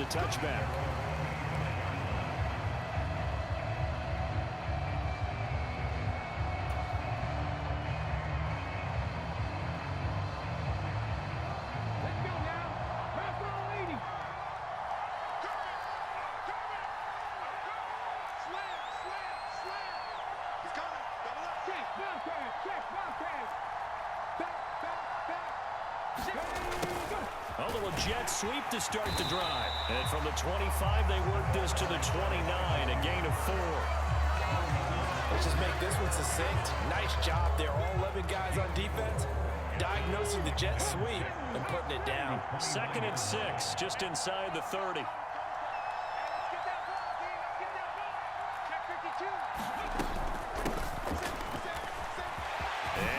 the touchback. A little jet sweep to start the drive. And from the 25, they work this to the 29, a gain of 4. Let's just make this one succinct. Nice job there. All 11 guys on defense diagnosing the jet sweep and putting it down. 2nd and 6, just inside the 30.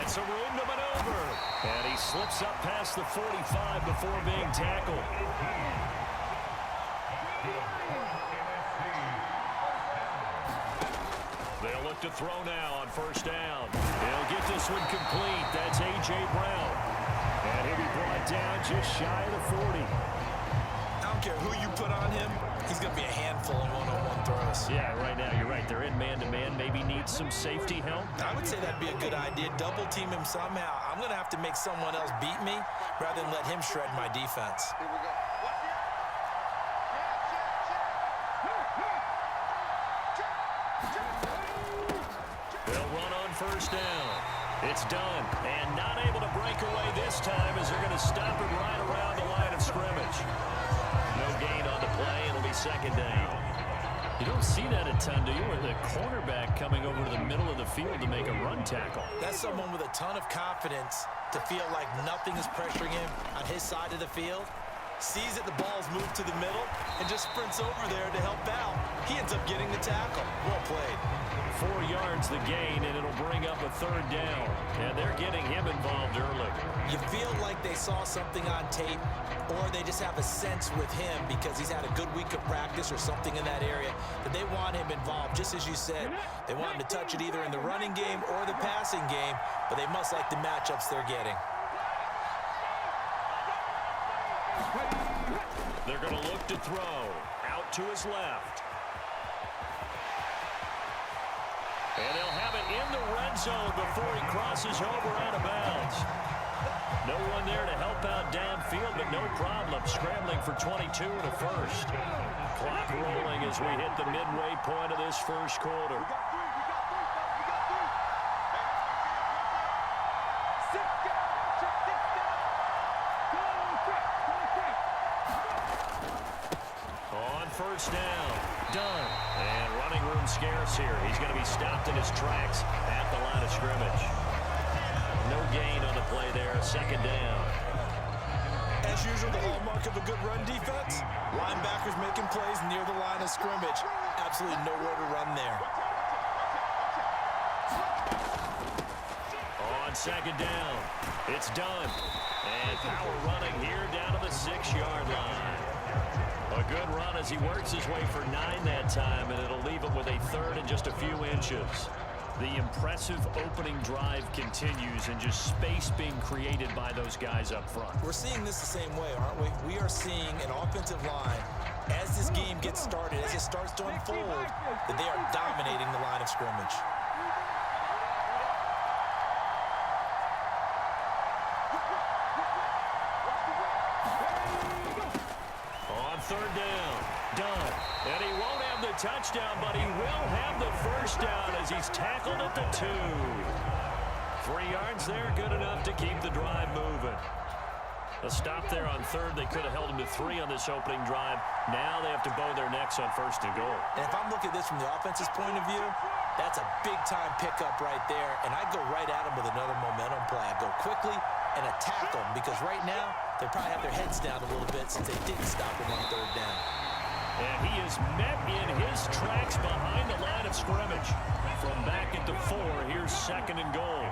It's a room to maneuver. And he slips up past the 45 before being tackled. They'll look to throw now on 1st down. He'll get this one complete. That's A.J. Brown. And he'll be brought down just shy of the 40. I don't care who you put on him. He's going to be a handful of one-on-one throws. Yeah, right now, you're right. They're in man-to-man. Maybe needs some safety help. I would say that'd be a good idea. Double team him somehow. I'm going to have to make someone else beat me rather than let him shred my defense. Here we go. They'll run on 1st down. It's done. And not able to break away this time as they're going to stop it right around the line of scrimmage. No gain on the play. It'll be 2nd down. You don't see that a ton, do you? Where the cornerback coming over to the middle of the field to make a run tackle. That's someone with a ton of confidence to feel like nothing is pressuring him on his side of the field. Sees that the ball's moved to the middle and just sprints over there to help out. He ends up getting the tackle. Well played. 4 yards the gain, and it'll bring up a 3rd down. And they're getting him involved early. You feel like they saw something on tape, or they just have a sense with him because he's had a good week of practice or something in that area that they want him involved. Just as you said, they want him to touch it either in the running game or the passing game, but they must like the matchups they're getting. They're going to look to throw. Out to his left. And they'll have it in the red zone before he crosses over out of bounds. No one there to help out downfield, but no problem. Scrambling for 22 and a 1st. Clock rolling as we hit the midway point of this 1st quarter. On 1st down, done. And running room scarce here. He's going to be stopped in his tracks at the line of scrimmage. No gain on the play there, 2nd down. As usual, the hallmark of a good run defense, linebackers making plays near the line of scrimmage. Absolutely nowhere to run there. On 2nd down, it's done. And power running here down to the 6-yard line. A good run as he works his way for 9 that time, and it'll leave him with a 3rd and just a few inches. The impressive opening drive continues, and just space being created by those guys up front. We're seeing this the same way, aren't we? We are seeing an offensive line, as this game gets started, as it starts to unfold, that they are dominating the line of scrimmage. On 3rd down, done. And he won't have the touchdown, but he will have the 1st down as he's tackled at the 2. 3 yards there, good enough to keep the drive moving. A stop there on 3rd. They could have held him to 3 on this opening drive. Now they have to bow their necks on 1st and goal. And if I'm looking at this from the offense's point of view, that's a big-time pickup right there. And I'd go right at him with another momentum play. I'd go quickly and attack them, because right now they probably have their heads down a little bit since they didn't stop him on 3rd down. And he is met in his tracks behind the line of scrimmage. From back at the 4, here's 2nd and goal.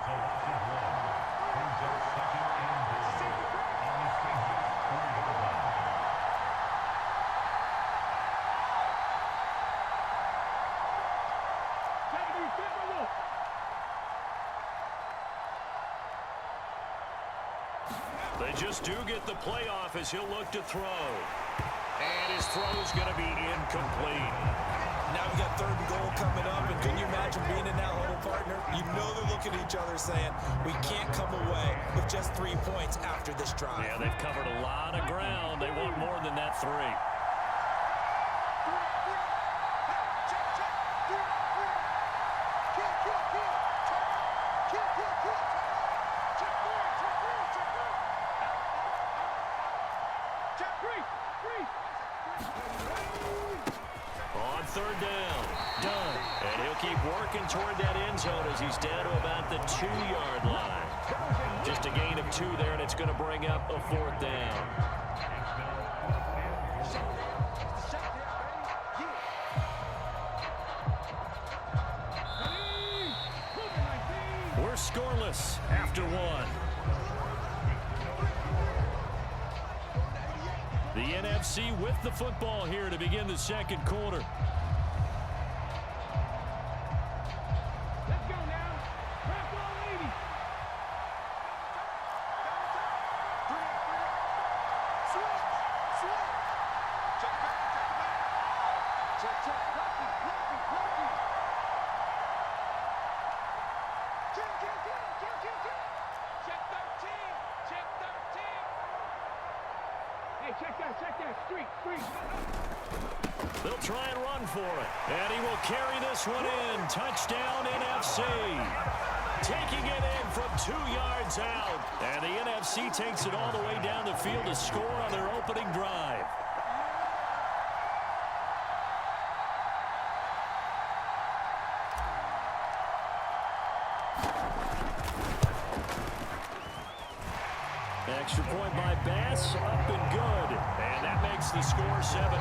They just do get the playoff as he'll look to throw. And his his throw's going to be incomplete. Now we got 3rd and goal coming up, and can you imagine being in that huddle, partner? You know they're looking at each other saying, we can't come away with just 3 points after this drive. Yeah, they've covered a lot of ground. They want more than that 3. On 3rd down, done. And he'll keep working toward that end zone as he's down to about the 2-yard line. Just a gain of 2 there, and it's going to bring up a 4th down. We're scoreless after 1. The NFC with the football here to begin the 2nd quarter. They'll try and run for it. And he will carry this one in. Touchdown, NFC. Taking it in from 2 yards out. And the NFC takes it all the way down the field to score on their opening drive. Extra point by Bass, up and good. And that makes the score 7-0.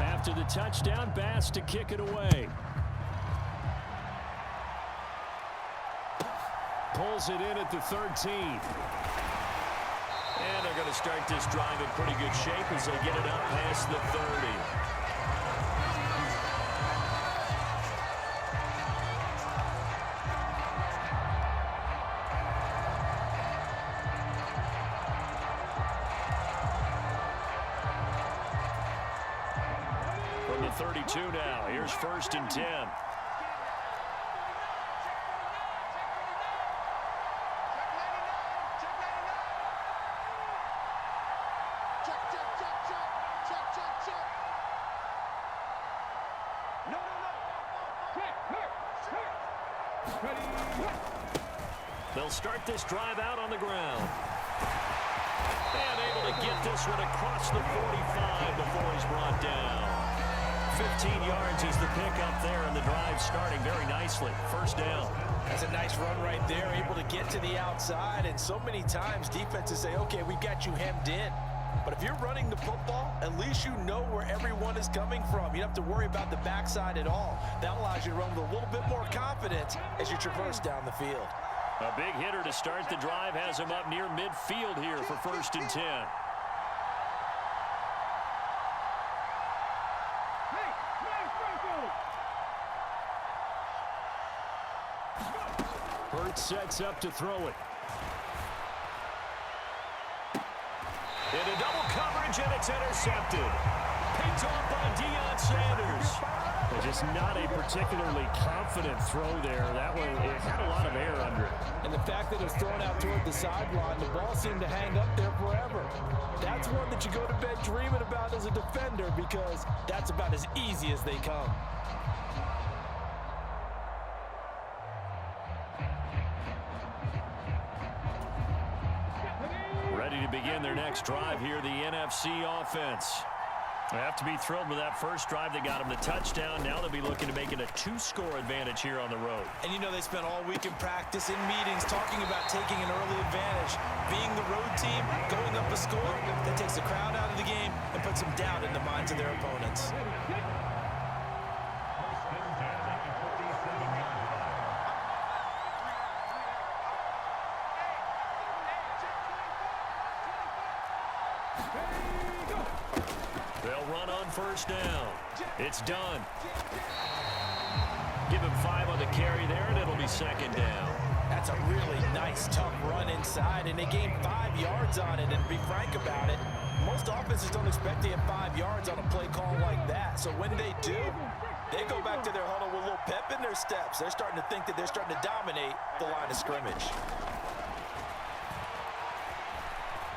After the touchdown, Bass to kick it away. Pulls it in at the 13. And they're going to start this drive in pretty good shape as they get it up past the 30. From the 32 now, here's 1st and 10. They'll start this drive out on the ground. And able to get this one across the 45 before he's brought down. 15 yards is the pickup there, and the drive starting very nicely. 1st down. That's a nice run right there, able to get to the outside. And so many times defenses say, okay, we've got you hemmed in. But if you're running the football, at least you know where everyone is coming from. You don't have to worry about the backside at all. That allows you to run with a little bit more confidence as you traverse down the field. A big hitter to start the drive has him up near midfield here for 1st and 10. Hurt sets up to throw it. Into double coverage, and it's intercepted. Picked off by Deion Sanders. But just not a particularly confident throw there. That one, it had a lot of air under it. And the fact that it was thrown out toward the sideline, the ball seemed to hang up there forever. That's one that you go to bed dreaming about as a defender, because that's about as easy as they come. Ready to begin their next drive here, the NFC offense. They have to be thrilled with that first drive. They got them the touchdown. Now they'll be looking to make it a 2-score advantage here on the road. And you know they spent all week in practice, in meetings, talking about taking an early advantage. Being the road team, going up a score, that takes the crowd out of the game and puts some doubt in the minds of their opponents. They'll run on first down. It's done. Give him 5 on the carry there, and it'll be second down. That's a really nice, tough run inside, and they gained 5 yards on it. And to be frank about it, most offenses don't expect to get 5 yards on a play call like that. So when they do, they go back to their huddle with a little pep in their steps. They're starting to think that they're starting to dominate the line of scrimmage.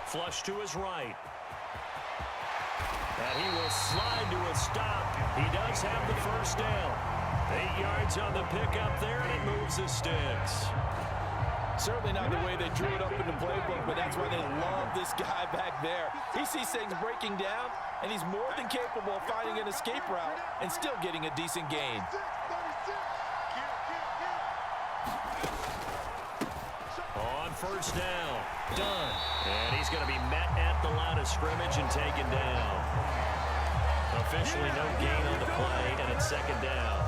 Flush to his right. And he will slide to a stop. He does have the first down. 8 yards on the pickup there, and it moves the sticks. Certainly not the way they drew it up in the playbook, but that's why they love this guy back there. He sees things breaking down, and he's more than capable of finding an escape route and still getting a decent gain. On first down. Done. And he's going to be met at the line of scrimmage and taken down. Officially no gain on the play, and it's second down.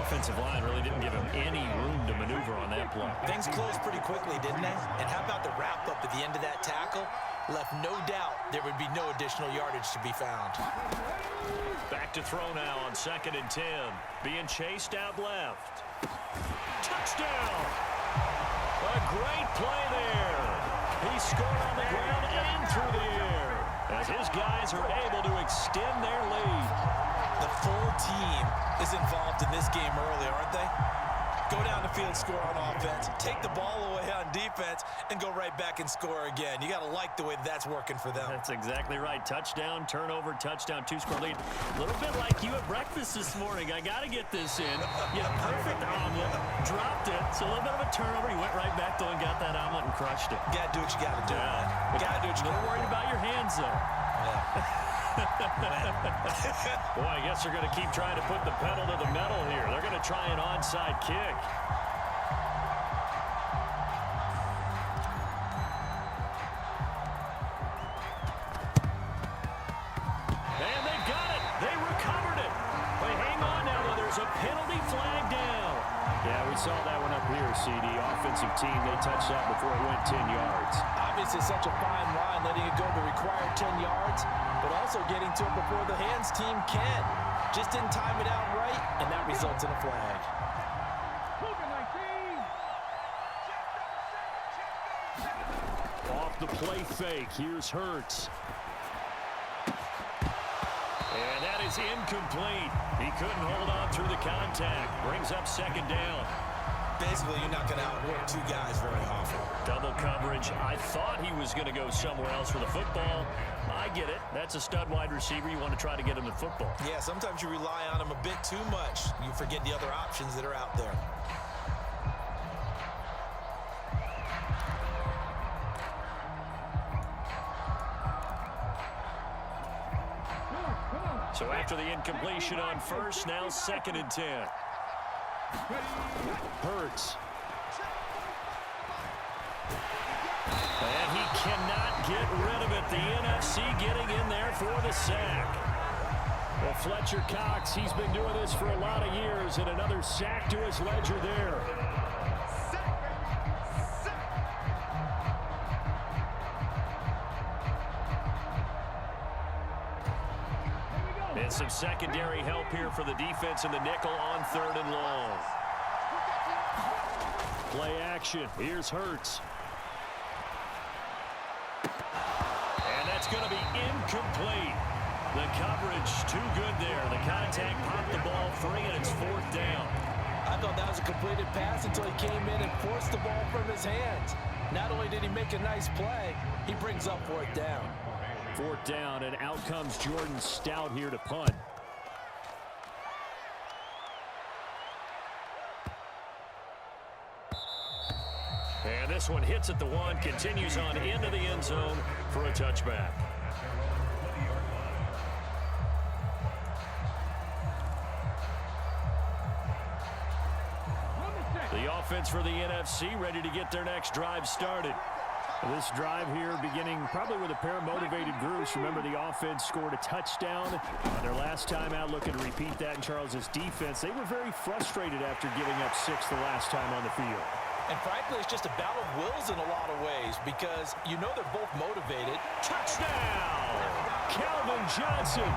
Offensive line really didn't give him any room to maneuver on that play. Things closed pretty quickly, didn't they? And how about the wrap-up at the end of that tackle? Left no doubt there would be no additional yardage to be found. Back to throw now on 2nd and 10. Being chased out left. Touchdown! A great play there. He scored on the ground and through the air as his guys are able to extend their lead. The full team is involved in this game early, aren't they? Go down the field, score on offense, take the ball away on defense, and go right back and score again. You got to like the way that's working for them. That's exactly right. Touchdown, turnover, touchdown, 2-score lead. A little bit like you at breakfast this morning. I got to get this in. You had a perfect omelet, dropped it. So a little bit of a turnover. You went right back though and got that omelet and crushed it. You got to do what you got to do. Yeah. You got to do what you got to do. A little worried about your hands though. Yeah. Boy, I guess they're going to keep trying to put the pedal to the metal here. They're going to try an onside kick. And they've got it. They recovered it. They hang on now, though. There's a penalty flag down. Yeah, we saw that one up here, CD. Offensive team, they touched that before it went 10 yards. Obviously, such a fine line, letting it go the required 10 yards, but also getting to it before the hands team can. Just didn't time it out right, and that results in a flag. Off the play fake, here's Hurts. And that is incomplete. He couldn't hold on through the contact. Brings up second down. Basically, you're not going to outwork 2 guys very often. Double coverage. I thought he was going to go somewhere else for the football. I get it. That's a stud wide receiver. You want to try to get him the football. Yeah, sometimes you rely on him a bit too much. You forget the other options that are out there. So after the incompletion on first, now 2nd and 10. Hurts. And he cannot get rid of it. The NFC getting in there for the sack. Well, Fletcher Cox, he's been doing this for a lot of years, and another sack to his ledger there. And some secondary help here for the defense in the nickel on 3rd and long. Play action. Here's Hurts. And that's going to be incomplete. The coverage too good there. The contact popped the ball free, and it's 4th down. I thought that was a completed pass until he came in and forced the ball from his hands. Not only did he make a nice play, he brings up 4th down. 4th down, and out comes Jordan Stout here to punt. And this one hits at the 1, continues on into the end zone for a touchback. The offense for the NFC ready to get their next drive started. This drive here beginning probably with a pair of motivated groups. Remember, the offense scored a touchdown their last time out, looking to repeat that in Charles's defense. They were very frustrated after giving up 6 the last time on the field. And frankly, it's just a battle of wills in a lot of ways because you know they're both motivated. Touchdown! Calvin Johnson.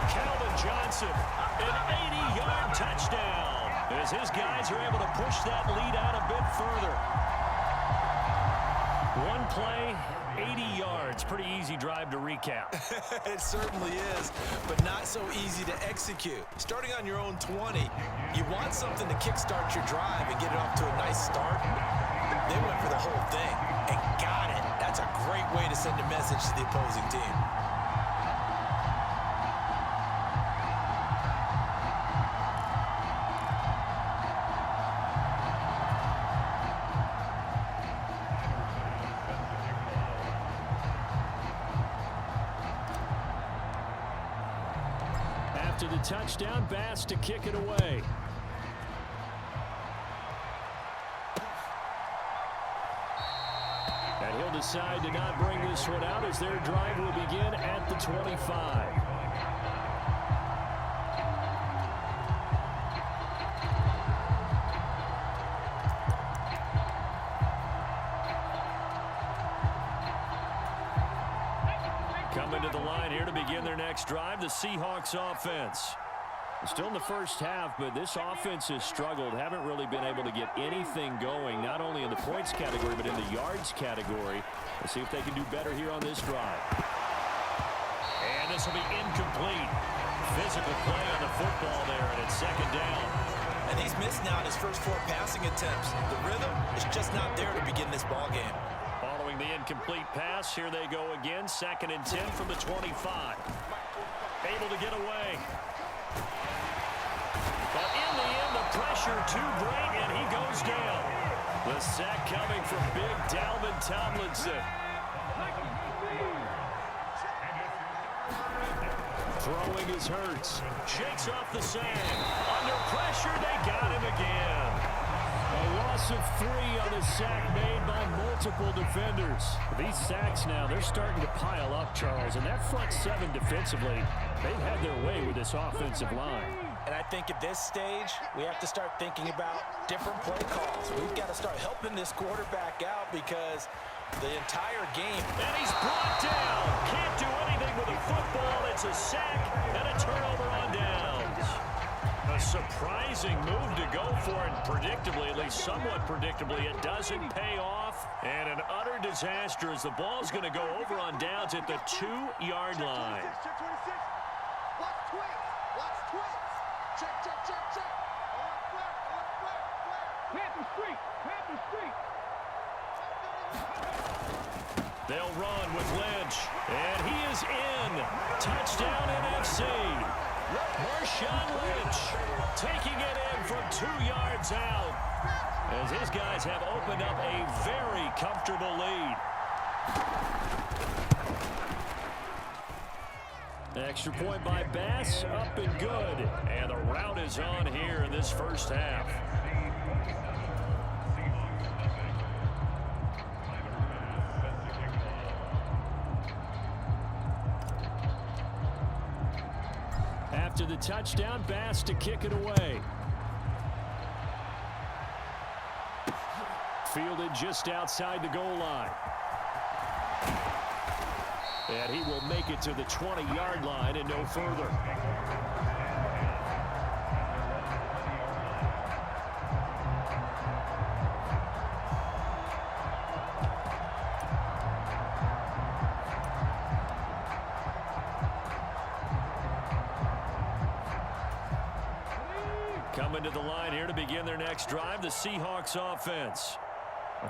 Calvin Johnson, an 80-yard touchdown as his guys are able to push that lead out a bit further. One play, 80 yards. Pretty easy drive to recap. It certainly is, but not so easy to execute. Starting on your own 20, you want something to kickstart your drive and get it off to a nice start. They went for the whole thing and got it. That's a great way to send a message to the opposing team. After the touchdown, Bass to kick it away. And he'll decide to not bring this one out as their drive will begin at the 25. Coming to the line here to begin their next drive, the Seahawks offense. Still in the first half, but this offense has struggled. Haven't really been able to get anything going, not only in the points category, but in the yards category. Let's see if they can do better here on this drive. And this will be incomplete. Physical play on the football there, and it's second down. And he's missed now in his first 4 passing attempts. The rhythm is just not there to begin this ball game. Following the incomplete pass, here they go again. 2nd and 10 from the 25. Able to get away. But in the end, the pressure too great, and he goes down. The sack coming from big Dalvin Tomlinson. Throwing is Hurts. Shakes off the sand. Under pressure, they got him again. A loss of 3 on the sack made by multiple defenders. These sacks now, they're starting to pile up, Charles. And that front 7 defensively, they've had their way with this offensive line. And I think at this stage, we have to start thinking about different play calls. We've got to start helping this quarterback out because the entire game. And he's brought down. Can't do anything with a football. It's a sack and a turnover on downs. A surprising move to go for it. Predictably, at least somewhat predictably, it doesn't pay off. And an utter disaster as the ball's going to go over on downs at the 2-yard line. They'll run with Lynch, and he is in. Touchdown NFC. Marshawn Lynch taking it in from 2 yards out as his guys have opened up a very comfortable lead. Extra point by Bass, up and good. And the route is on here in this first half. After the touchdown, Bass to kick it away. Fielded just outside the goal line. And he will make it to the 20-yard line and no further. Coming to the line here to begin their next drive, the Seahawks offense.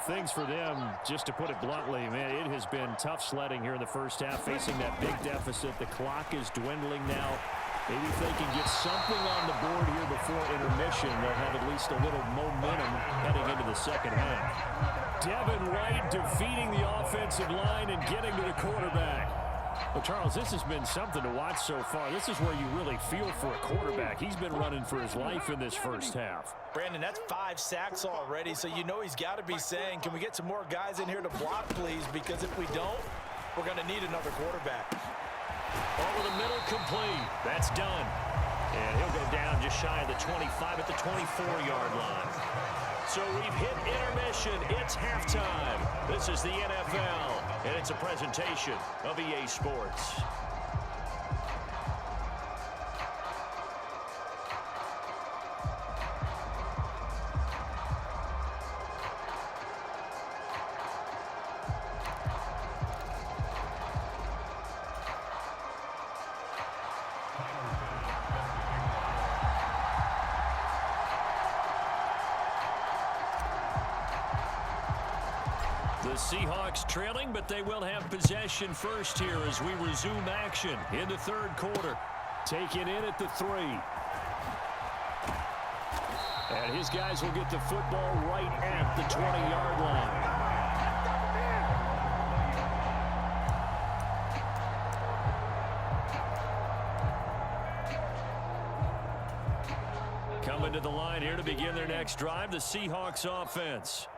Things for them, just to put it bluntly, man, it has been tough sledding here in the first half, facing that big deficit. The clock is dwindling now. Maybe if they can get something on the board here before intermission, they'll have at least a little momentum heading into the second half. Devin White defeating the offensive line and getting to the quarterback. Well, Charles, this has been something to watch so far. This is where you really feel for a quarterback. He's been running for his life in this first half. Brandon, that's 5 sacks already, so you know he's got to be saying, can we get some more guys in here to block, please? Because if we don't, we're going to need another quarterback. Over the middle, complete. That's done. And he'll go down just shy of the 25 at the 24-yard line. So we've hit intermission. It's halftime. This is the NFL, and it's a presentation of EA Sports. The Seahawks trailing, but they will have possession first here as we resume action in the third quarter. Taken in at the 3. And his guys will get the football right at the 20-yard line. Coming to the line here to begin their next drive, the Seahawks offense.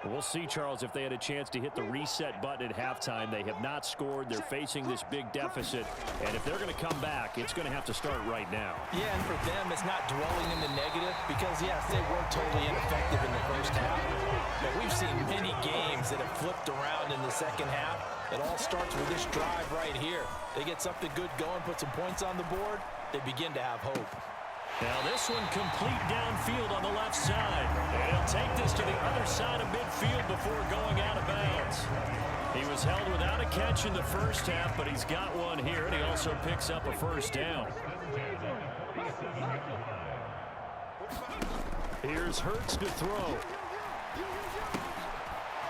We'll see, Charles, if they had a chance to hit the reset button at halftime. They have not scored. They're facing this big deficit. And if they're going to come back, it's going to have to start right now. Yeah, and for them, it's not dwelling in the negative because, yes, they were totally ineffective in the first half. But we've seen many games that have flipped around in the second half. It all starts with this drive right here. They get something good going, put some points on the board, they begin to have hope. Now this one complete downfield on the left side. And he'll take this to the other side of midfield before going out of bounds. He was held without a catch in the first half, but he's got one here, and he also picks up a first down. Here's Hurts to throw.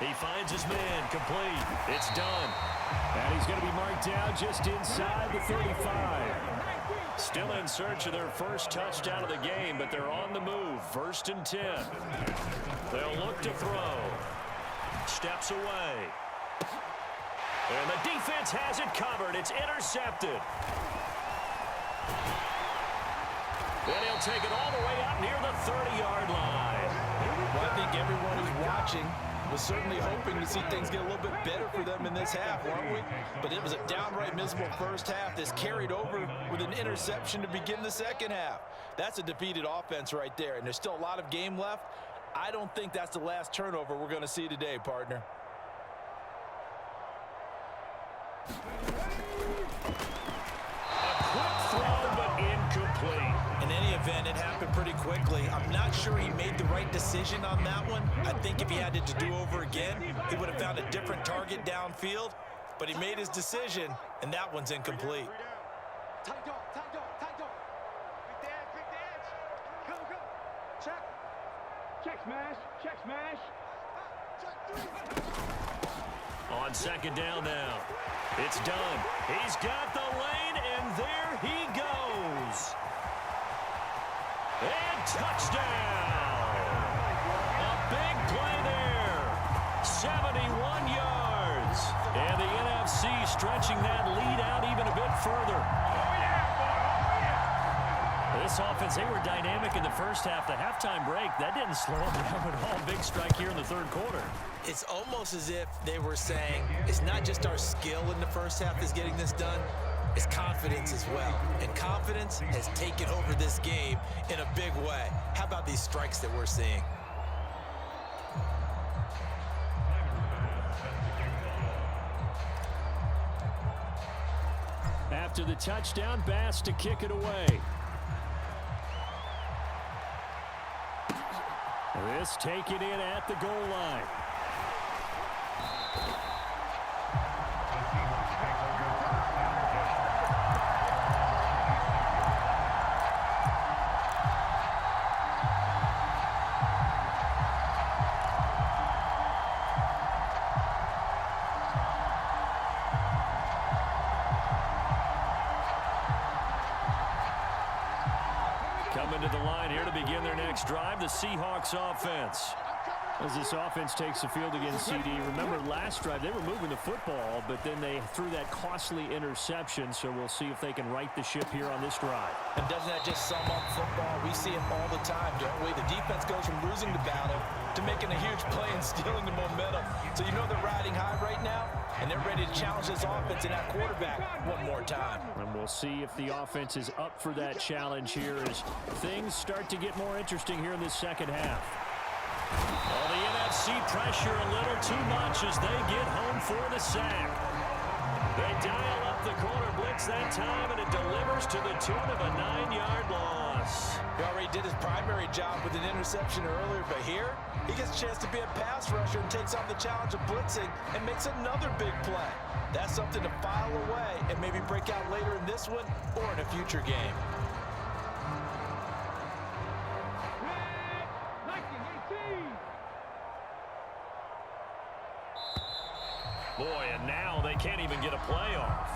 He finds his man, complete. It's done. And he's going to be marked down just inside the 35. Still in search of their first touchdown of the game, but they're on the move. 1st and 10. They'll look to throw. Steps away. And the defense has it covered. It's intercepted. Then he'll take it all the way out near the 30-yard line. Well, I think everyone who's watching was certainly hoping to see things get a little bit better for them in this half, weren't we? But it was a downright miserable first half that's carried over with an interception to begin the second half. That's a defeated offense right there, and there's still a lot of game left. I don't think that's the last turnover we're going to see today, partner. A quick throw, but incomplete. In any event, it happened pretty quickly. I'm not sure he made the right decision on that one. I think if he had it to do over again, he would have found a different target downfield. But he made his decision, and that one's incomplete. Tight dog, tight dog, tight dog. Big dance. Go, go. Check. Check smash, check smash. On second down now. It's done. He's got the lane, and there he goes. And touchdown! A big play there. 71 yards. And the NFC stretching that lead out even a bit further. This offense, they were dynamic in the first half. The halftime break, that didn't slow them down at all. Big strike here in the third quarter. It's almost as if they were saying, it's not just our skill in the first half that's getting this done. It's confidence as well. And confidence has taken over this game in a big way. How about these strikes that we're seeing? After the touchdown, Bass to kick it away. This taken in at the goal line. Coming to the line here to begin their next drive, the Seahawks offense. As this offense takes the field against CD, remember last drive they were moving the football, but then they threw that costly interception, so we'll see if they can right the ship here on this drive. And doesn't that just sum up football? We see it all the time, don't we? The defense goes from losing the battle to making a huge play and stealing the momentum. So you know they're riding high right now, and they're ready to challenge this offense and that quarterback one more time. And we'll see if the offense is up for that challenge here as things start to get more interesting here in this second half. Well, the NFC pressure a little too much as they get home for the sack. They dial up the corner blitz that time, and it delivers to the tune of a 9-yard loss. He already did his primary job with an interception earlier, but here he gets a chance to be a pass rusher and takes on the challenge of blitzing and makes another big play. That's something to file away and maybe break out later in this one or in a future game. Boy, and now they can't even get a play off.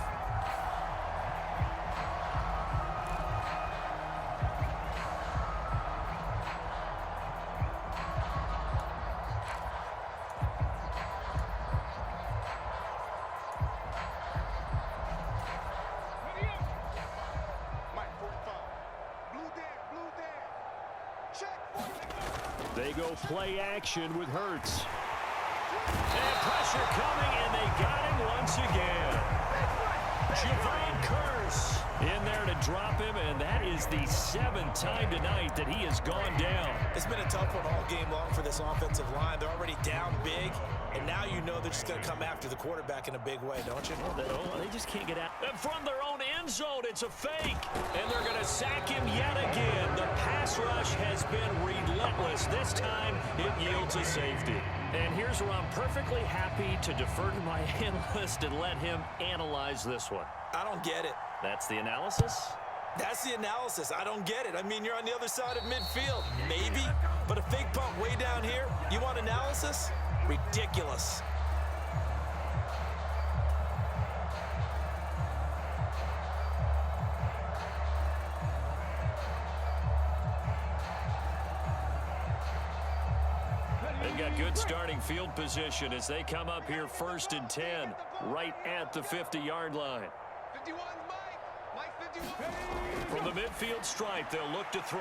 They go play action with Hurts. And pressure coming, and they got him once again. Javon Curse in there to drop him, and that is the 7th time tonight that he has gone down. It's been a tough one all game long for this offensive line. They're already down big, and now you know they're just going to come after the quarterback in a big way, don't you? They just can't get out. And from their own end zone, it's a fake. And they're going to sack him yet again. The pass rush has been relentless. This time, it yields a safety. And here's where I'm perfectly happy to defer to my analyst and let him analyze this one. I don't get it. That's the analysis? That's the analysis. I don't get it. I mean, you're on the other side of midfield. Maybe. But a fake punt way down here, you want analysis? Ridiculous. They've got good starting field position as they come up here 1st and 10, right at the 50-yard line. 51, Mike 51. From the midfield stripe, they'll look to throw.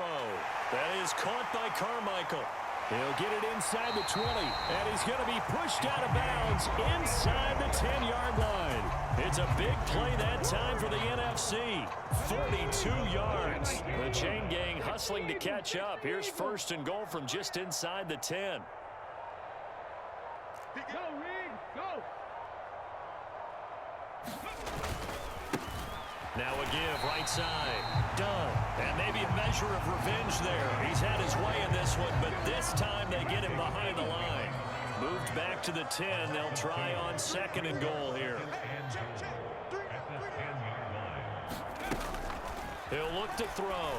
That is caught by Carmichael. He'll get it inside the 20, and he's going to be pushed out of bounds inside the 10-yard line. It's a big play that time for the NFC. 42 yards. The chain gang hustling to catch up. Here's 1st and goal from just inside the 10. Go, Reed, go. Now a give, right side. Done. And maybe a measure of revenge there. He's had his way in this one, but this time they get him behind the line. Moved back to the 10. They'll try on 2nd and goal here. He'll look to throw.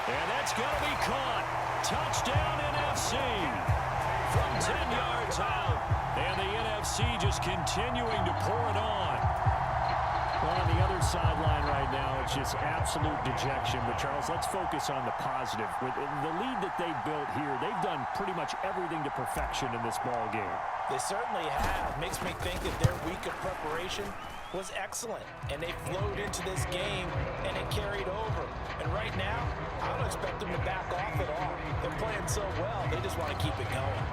And that's going to be caught. Touchdown NFC. From 10 yards out. And the NFC just continuing to pour it on. Well, on the other sideline right now, it's just absolute dejection. But, Charles, let's focus on the positive. With the lead that they've built here, they've done pretty much everything to perfection in this ball game. They certainly have. Makes me think that their week of preparation was excellent. And they flowed into this game, and it carried over. And right now, I don't expect them to back off at all. They're playing so well, they just want to keep it going.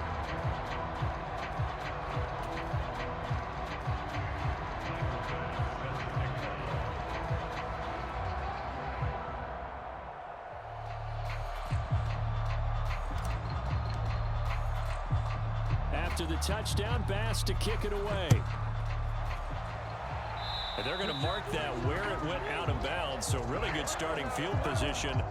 After the touchdown, Bass to kick it away. And they're going to mark that where it went out of bounds, so really good starting field position